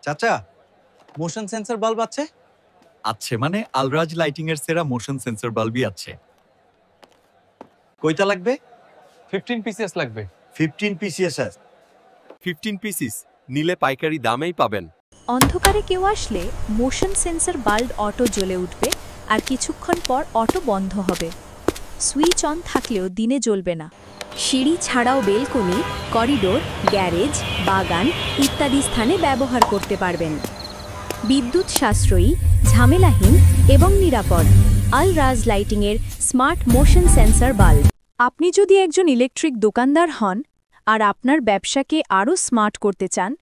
চাচা, motion sensor bulb আছে? আছে মানে আলরাজ লাইটিং এর সেরা মোশন সেন্সর বাল্বই আছে। কয়টা লাগবে? 15 পিসেস লাগবে। 15 পিসিএস। 15 পিসিস নিলে পাইকারি দামেই পাবেন। অন্ধকারে কেউ আসলে মোশন সেন্সর বাল্ব অটো জ্বলে উঠবে আর কিছুক্ষণ পর অটো বন্ধ হবে। সুইচ অন থাকলেও দিনে জ্বলবে না। সিঁড়ি ছাড়াও বেলকনি, করিডোর, গ্যারেজ, বাগান ইত্যাদি স্থানে ব্যবহার করতে পারবেন। বিদ্যুৎ সাশ্রয়ী, ঝামেলাহীন এবং নিরাপদ আল-রাজ লাইটিংয়ের স্মার্ট মোশন সেন্সর বাল্ব। আপনি যদি একজন ইলেকট্রিক দোকানদার হন আর আপনার ব্যবসাকে আরও স্মার্ট করতে চান,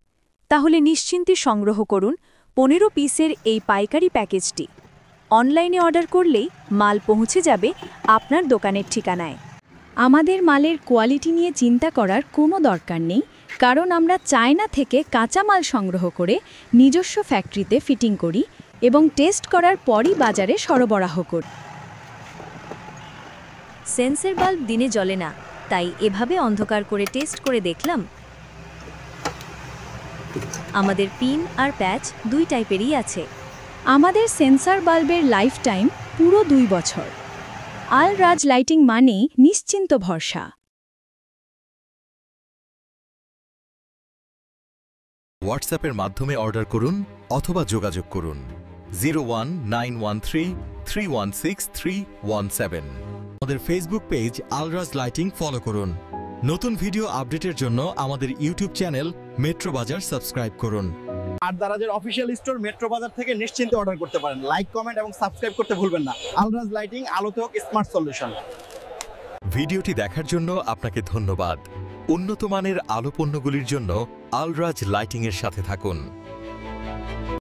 তাহলে নিশ্চিন্তে সংগ্রহ করুন 15 পিসের এই পাইকারি প্যাকেজটি। অনলাইনে অর্ডার করলেই মাল পৌঁছে যাবে আপনার দোকানের ঠিকানায়। আমাদের মালের কোয়ালিটি নিয়ে চিন্তা করার কোনো দরকার নেই, কারণ আমরা চায়না থেকে কাঁচামাল সংগ্রহ করে নিজস্ব ফ্যাক্টরিতে ফিটিং করি এবং টেস্ট করার পরই বাজারে সরবরাহ করি। সেন্সর বাল্ব দিনে জ্বলে না, তাই এভাবে অন্ধকার করে টেস্ট করে দেখলাম। আমাদের পিন আর প্যাচ দুই টাইপেরই আছে। আমাদের সেন্সর বাল্বের লাইফ টাইম পুরো 2 বছর। আল-রাজ লাইটিং মানেই নিশ্চিন্ত ভরসা। হোয়াটসঅ্যাপের মাধ্যমে অর্ডার করুন অথবা যোগাযোগ করুন 01913163117। আমাদের ফেসবুক পেজ আল-রাজ লাইটিং ফলো করুন। নতুন ভিডিও আপডেটের জন্য আমাদের ইউটিউব চ্যানেল মেট্রো বাজার সাবস্ক্রাইব করুন। আর দারাজের অফিসিয়াল স্টোর মেট্রো বাজার থেকে নিশ্চিন্তে অর্ডার করতে পারেন। লাইক, কমেন্ট এবং সাবস্ক্রাইব করতে ভুলবেন না। আল-রাজ লাইটিং, আলোতে হোক স্মার্ট সলিউশন। ভিডিওটি দেখার জন্য আপনাকে ধন্যবাদ। উন্নত মানের আলো পণ্যগুলির জন্য আল-রাজ লাইটিং এর সাথে থাকুন।